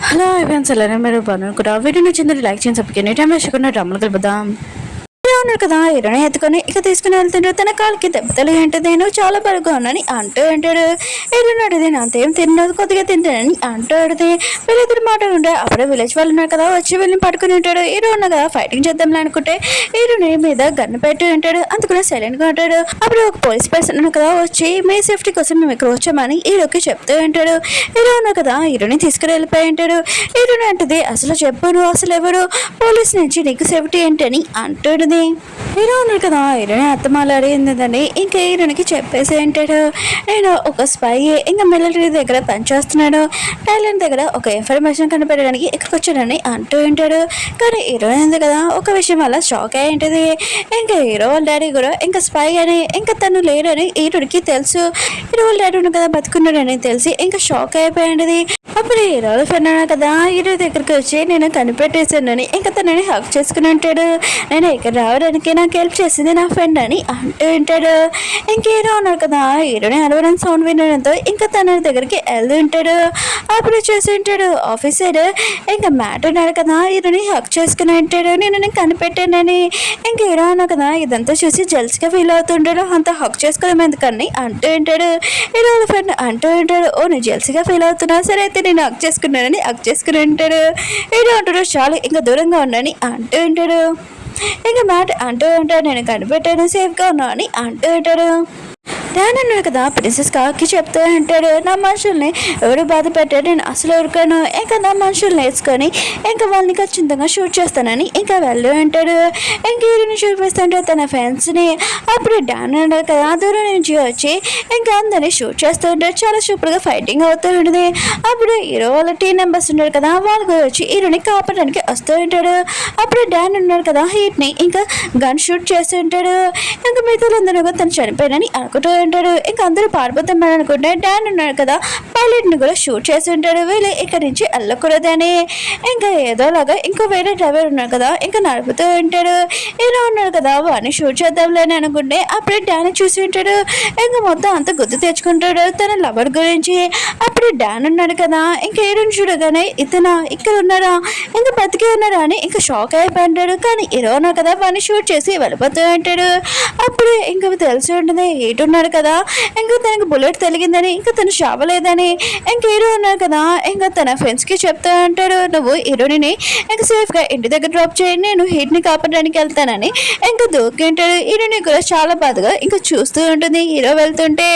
Hello ఎవరిన్స్ ಎಲ್ಲರೂ మీరు బాగున్నారు వీడియో నచ్చింది లైక్ చేయండి సబ్స్క్రైబ్ చేయండి టైం వేస్ట్ డ్రామాలు కలుపుదాం ఉన్నారు కదా హీరోని ఎత్తుకొని ఇక తీసుకుని వెళ్తుంటే తన కాళ్ళకి దెబ్బతలు ఏంటది నువ్వు చాలా బరువుగా ఉన్నాని అంటూ అంటాడు. హీరోని అడిగితే అంతేం తిన్నది కొద్దిగా తింటానని అంటూ అడిగితే వీళ్ళిద్దరు మాట ఉంటే అప్పుడే విలేజ్ వాళ్ళు ఉన్నారు కదా వచ్చి వీళ్ళని పట్టుకుని ఉంటాడు. హీరో ఉన్నదా ఫైటింగ్ చేద్దాంలే అనుకుంటే హీరోని మీద గన్ను పెట్టి ఉంటాడు. అందుకనే సైలెంట్ గా ఉంటాడు. అప్పుడు ఒక పోలీస్ పర్సన్ ఉన్నా కదా వచ్చి మీ సేఫ్టీ కోసం మేము ఇక్కడ వచ్చామని హీరోకి చెప్తూ ఉంటాడు. హీరో ఉన్నా కదా హీరోని తీసుకుని వెళ్ళిపోయి ఉంటాడు. హీరోని అంటది అసలు చెప్పు నువ్వు అసలు ఎవరు పోలీస్ నుంచి నీకు సేఫ్టీ ఏంటని అంటాడుది. హీరో ఉన్నారు కదా హీరోని అత్తమాలాడి ఏంటండి ఇంకా హీరోనికి చెప్పేసి ఏంటాడు నేను ఒక స్పై ఇంకా మిలిటరీ దగ్గర పనిచేస్తున్నాడు టాలెంట్ దగ్గర ఒక ఇన్ఫర్మేషన్ కనిపెట్టడానికి ఇక్కడికి వచ్చాడని అంటూ ఉంటాడు. కానీ హీరో ఉంది కదా ఒక విషయం వల్ల షాక్ అయ్యి ఉంటుంది. ఇంకా హీరో వాళ్ళ డాడీ కూడా ఇంకా స్పై అని ఇంకా తను లేడని హీరోడికి తెలుసు. హీరో వాళ్ళ డాడీ ఉన్న కదా బతుకున్నాడని తెలిసి ఇంకా షాక్ అయిపోయింది. అప్పుడు హీరో ఫ్రెండ్ అన్నా కదా హీరో దగ్గరికి వచ్చి నేను కనిపెట్టేశానని ఇంకా తనని హక్ చేసుకుని ఉంటాడు. నేను ఇక్కడ రావడానికి నాకు హెల్ప్ చేసింది నా ఫ్రెండ్ అని అంటూ ఉంటాడు. ఇంక హీరో ఉన్నారు కదా హీరోని అరవడానికి సౌండ్ వినడంతో ఇంకా తన దగ్గరికి వెళ్తూ ఉంటాడు. అప్పుడు చూసి ఉంటాడు ఆఫీసర్ ఇంకా మ్యాట్ ఉన్నాడు కదా హీరోని హక్ చేసుకుని ఉంటాడు. నేను కనిపెట్టానని ఇంక హీరో ఉన్నా కదా ఇదంతా చూసి జెల్స్గా ఫీల్ అవుతుంటాడు. అంత హక్ చేసుకోవడం ఎందుకని అంటూ ఉంటాడు. హీరో ఫ్రెండ్ అంటూ ఉంటాడు ఓ నేను జెల్స్గా ఫీల్ అవుతున్నా సరే అయితే నేను హక్ చేసుకున్నానని హక్ చేసుకుని ఉంటాడు. హీరో అంటాడు చాలు ఇంకా దూరంగా ఉండని అంటూ ఉంటాడు. ఇంకా మ్యాట్ అంటూ ఉంటాడు నేను కనిపెట్టాను సేఫ్గా ఉన్నావు అని అంటూ ఉంటాడు. డాన్ అన్నాడు కదా ప్రిన్సెస్ కాకి చెప్తూ ఉంటాడు నా మనుషుల్ని ఎవరు బాధ పెట్టాడు నేను అసలు ఎవరికాను ఇంకా నా మనుషుల్ని వేసుకొని ఇంకా వాళ్ళని ఖచ్చితంగా షూట్ చేస్తానని ఇంకా వెళ్ళు అంటాడు. ఇంకా హీరోని చూపిస్తుంటే తన ఫ్రెండ్స్ని అప్పుడు డాన్ అన్నాడు కదా దూరం నుంచి వచ్చి ఇంకా అందరినీ షూట్ చేస్తూ ఉంటాడు. చాలా సూపర్గా ఫైటింగ్ అవుతూ ఉంటుంది. అప్పుడు హీరో వాళ్ళ టీం మెంబర్స్ ఉంటారు కదా వాళ్ళు వచ్చి హీరోని కాపాడడానికి వస్తూ ఉంటాడు. అప్పుడు డాన్ ఉన్నాడు కదా హీట్ని ఇంకా గన్ షూట్ చేస్తూ ఉంటాడు. ఇంకా మిగతాలందరూ తను చనిపోయానని అనుకుంటూ ఉంటాడు. ఇంకా అందరూ పారిపోతాం అనుకుంటే డాన్ ఉన్నాడు కదా పైలట్ ని కూడా షూట్ చేసి ఉంటాడు. వీళ్ళు ఇక్కడ నుంచి వెళ్ళకూడదని ఇంకా ఏదోలాగా ఇంకో వేరే డ్రైవర్ ఉన్నాడు కదా ఇంకా నడుపుతూ ఉంటాడు. ఇలా ఉన్నాడు కదా వాడిని షూట్ చేద్దాంలే అని అనుకుంటే అప్పుడే డాన్ చూసి ఉంటాడు. ఇంకా మొత్తం అంత గుర్తు తెచ్చుకుంటాడు తన లవర్ గురించి. అప్పుడు డాన్ ఉన్నాడు కదా ఇంకా హీరోని చూడగానే ఇతను ఇక్కడ ఉన్నారా ఇంకా బతికే ఉన్నారా అని ఇంకా షాక్ అయిపోయింటాడు. కానీ హీరో ఉన్నాడు కదా వాడిని షూట్ చేసి వెళ్ళిపోతూ ఉంటాడు. అప్పుడు ఇంకా తెలిసి ఉంటుంది ఏటున్నాడు కదా ఇంకా తనకి బుల్లెట్ తెలిగిందని ఇంకా తను చావలేదని ఇంకా హీరో ఉన్నారు కదా ఇంకా తన ఫ్రెండ్స్ కి చెప్తా ఉంటాడు నువ్వు హీరోని ఇంకా సేఫ్ గా ఇంటి దగ్గర డ్రాప్ చేయండి నేను హీట్ ని కాపాడడానికి వెళ్తానని ఇంకా దూకి ఉంటాడు. హీరోని కూడా చాలా బాధగా ఇంకా చూస్తూ ఉంటుంది హీరో వెళ్తుంటే.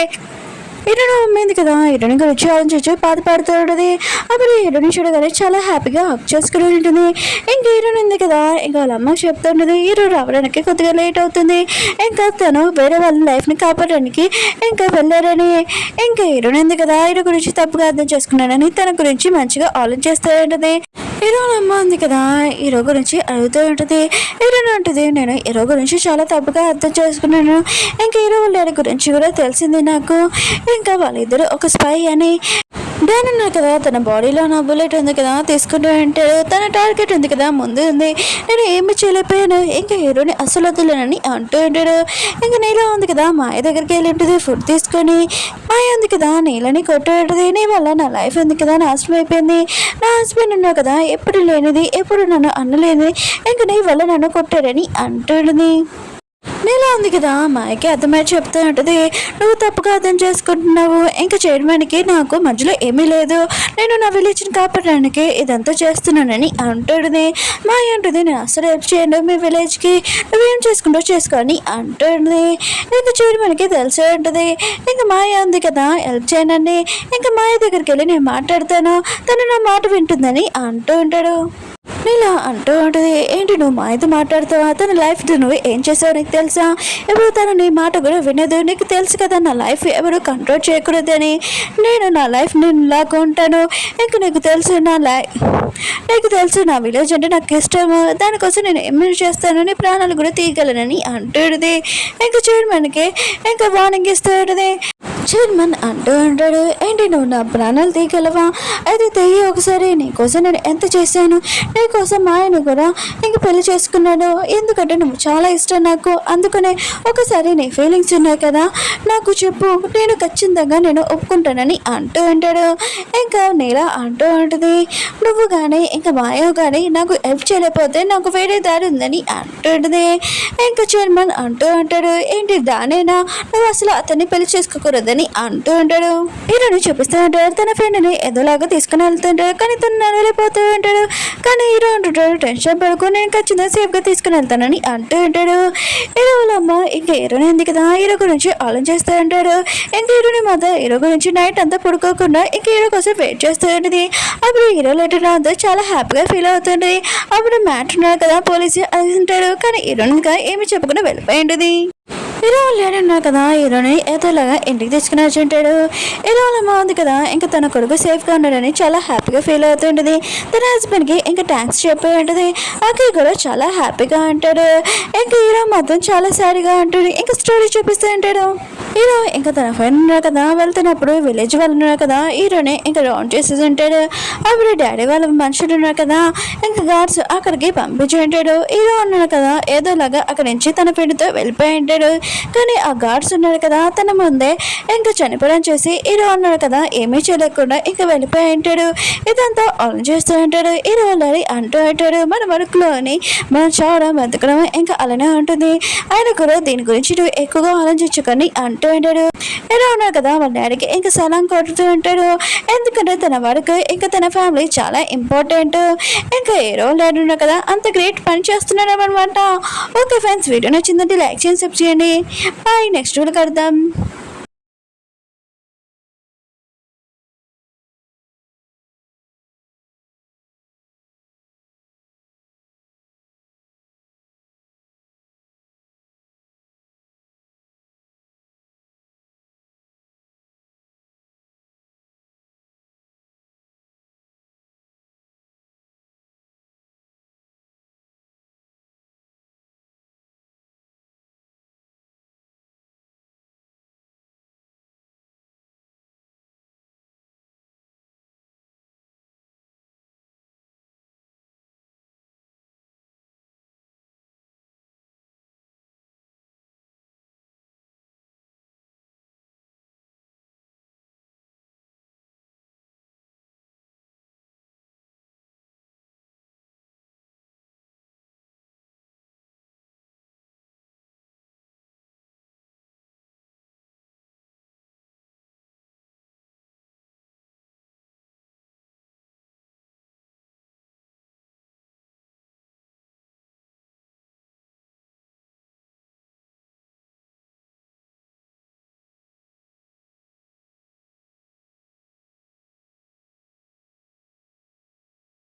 హీరోని అమ్మైంది కదా హీరోని గురించి ఆలోచించి బాధపడుతూ ఉంటుంది. అప్పుడు హీరోని చూడగానే చాలా హ్యాపీగా హక్ చేసుకుని ఉంటుంది. ఇంకా హీరోని ఉంది కదా ఇంకా వాళ్ళ అమ్మ చెప్తూ ఉంటుంది హీరో రావడానికి కొద్దిగా లేట్ అవుతుంది ఇంకా తను వేరే వాళ్ళ లైఫ్ని కాపాడడానికి ఇంకా వెళ్ళారని. ఇంకా హీరోని ఉంది కదా హీరో గురించి తప్పుగా అర్థం చేసుకున్నాడని తన గురించి మంచిగా ఆలోచిస్తూ ఉంటుంది. హీరో అమ్మ ఉంది కదా హీరో గురించి అడుగుతూ ఉంటుంది. హీరోని ఉంటుంది నేను హీరో గురించి చాలా తప్పుగా అర్థం చేసుకున్నాను ఇంకా హీరో వాళ్ళ గురించి కూడా తెలిసింది నాకు ఇంకా వాళ్ళిద్దరు ఒక స్పై అని. డాన్ ఉన్నారు కదా తన బాడీలో నా బుల్లెట్ ఉంది కదా తీసుకుంటూ ఉంటాడు. తన టార్గెట్ ఉంది కదా ముందు ఉంది నేను ఏమి చేయలేకపోయాను ఇంకా హీరోని అసలు వద్దులేనని అంటూ ఉంటాడు. ఇంకా నీలా ఉంది కదా మాయ దగ్గరికి వెళ్ళి ఉంటుంది ఫుడ్ తీసుకొని మాయ ఉంది కదా నీళ్ళని కొట్టు ఉంటుంది నీ వల్ల నా లైఫ్ ఉంది కదా నాశనం అయిపోయింది నా హస్బెండ్ ఉన్నావు కదా ఎప్పుడు లేనిది ఎప్పుడు నన్ను అనలేనిది ఇంకా నీ వల్ల నన్ను కొట్టాడని అంటుంది. నీలా ఉంది కదా మాయకి అర్థమై చెప్తూ ఉంటుంది నువ్వు తప్పుగా అర్థం చేసుకుంటున్నావు ఇంకా చేయడానికి నాకు మధ్యలో ఏమీ లేదు నేను నా విలేజ్ని కాపాడడానికి ఇదంతా చేస్తున్నానని అంటుంది. మాయ అంటుంది నేను అసలు హెల్ప్ చేయండి మీ విలేజ్కి నువ్వేం చేసుకుంటూ చేసుకొని అంటుంది. ఇంకా చేయడానికి తెలిసే ఉంటుంది. ఇంకా మాయ ఉంది కదా హెల్ప్ చేయనండి ఇంకా మాయ దగ్గరికి వెళ్ళి నేను మాట్లాడతాను తను నా మాట వింటుందని అంటూ ఉంటాడు. నీలా అంటూ ఉంటుంది ఏంటి నువ్వు మాయతో మాట్లాడుతావా తన లైఫ్ నువ్వు ఏం చేసావు నీకు తెలుసా ఎవరు తను నీ మాట కూడా వినదు నీకు తెలుసు కదా నా లైఫ్ ఎవరు కంట్రోల్ చేయకూడదని నేను నా లైఫ్ నేను లాగా ఉంటాను ఇంకా నీకు తెలుసు నీకు తెలుసు నా విలేజ్ అంటే నాకు ఇష్టము దానికోసం నేను ఏమైనా చేస్తాను నీ ప్రాణాలు కూడా తీయగలనని అంటుంది. ఇంకా చూడడానికి ఇంకా వార్నింగ్ ఇస్తూ ఉంటుంది. చైర్మన్ అంటూ ఉంటాడు, ఏంటి నువ్వు నా ప్రాణాలు తీయగలవా? అయితే తెయ్యి ఒకసారి, నీకోసం నేను ఎంత చేశాను, నీకోసం మా ఆయన కూడా ఇంక పెళ్లి చేసుకున్నాడు, ఎందుకంటే నువ్వు చాలా ఇష్టం నాకు, అందుకనే ఒకసారి నీ ఫీలింగ్స్ ఉన్నాయి కదా నాకు చెప్పు, నేను ఖచ్చితంగా నేను ఒప్పుకుంటానని అంటూ ఉంటాడు. ఇంకా నీల అంటూ ఉంటుంది, నువ్వు కానీ ఇంకా మాయో కానీ నాకు హెల్ప్ చేయలేకపోతే నాకు వేరే దారి ఉందని అంటూ ఉంటుంది. ఇంకా చైర్మన్ అంటూ ఉంటాడు, ఏంటి దానేనా, నువ్వు అసలు అతన్ని పెళ్లి చేసుకోకూడదని అంటూ ఉంటాడు. హీరోని చూపిస్తూ ఉంటాడు, తన ఫ్రెండ్ని ఏదోలాగా తీసుకుని వెళ్తుంటాడు, కానీ తను నడవలేకపోతూ ఉంటాడు. కానీ హీరో అంటుంటాడు, టెన్షన్ పడుకో, నేను ఖచ్చితంగా సేఫ్గా తీసుకుని వెళ్తానని అంటూ ఉంటాడు. హీరో వాళ్ళ అమ్మ ఇంకా హీరోని ఉంది కదా, హీరో గురించి ఆలోచిస్తూ ఉంటాడు. ఇంకా హీరోని మాత్రం హీరో గురించి నైట్ అంతా పడుకోకుండా ఇంకా హీరో కోసం వెయిట్ చేస్తూ ఉంటుంది. అప్పుడు హీరో లెటర్ రాదు, చాలా హ్యాపీగా ఫీల్ అవుతుంది. అప్పుడు మ్యాటర్ ఉన్నాడు కదా పోలీసు అది ఉంటాడు, కానీ హీరోని ఏమి చెప్పకుండా వెళ్ళిపోయి ఉంటుంది. హీరో లేడన్నారు కదా, హీరోని ఏదోలాగా ఇంటికి తీసుకుని వచ్చి ఉంటాడు. హీరో వాళ్ళ అమ్మ ఉంది కదా, ఇంకా తన కొడుకు సేఫ్గా ఉన్నాడని చాలా హ్యాపీగా ఫీల్ అవుతుంటుంది. తన హస్బెండ్కి ఇంకా థ్యాంక్స్ చెప్పి ఉంటుంది. అక్కయ్య కూడా చాలా హ్యాపీగా అంటాడు. ఇంకా హీరో మాత్రం చాలా సారీగా అంటాడు. ఇంకా స్టోరీ చూపిస్తూ ఉంటాడు. హీరో ఇంకా తన ఫ్రెండ్ ఉన్నారు కదా, వెళ్తున్నప్పుడు విలేజ్ వాళ్ళు ఉన్నారు కదా, హీరోని ఇంకా రౌండ్ చేసేసి ఉంటాడు. అప్పుడు డాడీ వాళ్ళ మనుషులు ఉన్నారు కదా, ఇంకా గార్డ్స్ అక్కడికి పంపించి ఉంటాడు. హీరో ఉన్నాడు కదా, ఏదోలాగా అక్కడి నుంచి తన ఫ్రెండ్తో వెళ్ళిపోయి ఉంటాడు. కానీ ఆ గార్డ్స్ ఉన్నారు కదా, తన ముందే ఇంకా చనిపోవడం చూసి హీరో ఉన్నాడు కదా, ఏమీ చేయలేకుండా ఇంకా వెళ్ళిపోయి ఉంటాడు. ఇదంతా ఆన్ చేస్తూ ఉంటాడు. హీరో వాళ్ళని అంటూ ఉంటాడు, మన వరకులోని మనం చావడం బతకడం ఇంకా అలానే ఉంటుంది, ఆయన కూడా దీని గురించి నువ్వు ఎక్కువగా ఆలోచించుకొని అంటూ ఉంటాడు. హీరో ఉన్నాడు కదా, వాళ్ళ డాడీకి ఇంకా సలాం కొడుతూ ఉంటాడు. ఎందుకంటే తన వరకు ఇంకా తన ఫ్యామిలీ చాలా ఇంపార్టెంట్. ఇంకా హీరో డాడీ ఉన్నాడు కదా, అంత గ్రేట్ పని చేస్తున్నాడు అనమాట. ఓకే ఫ్రెండ్స్, వీడియో నచ్చిందంటే లైక్ చేయండి, సబ్స్క్రైబ్ చేయండి. బాయ్, నెక్స్ట్ వీడియో కడదాం.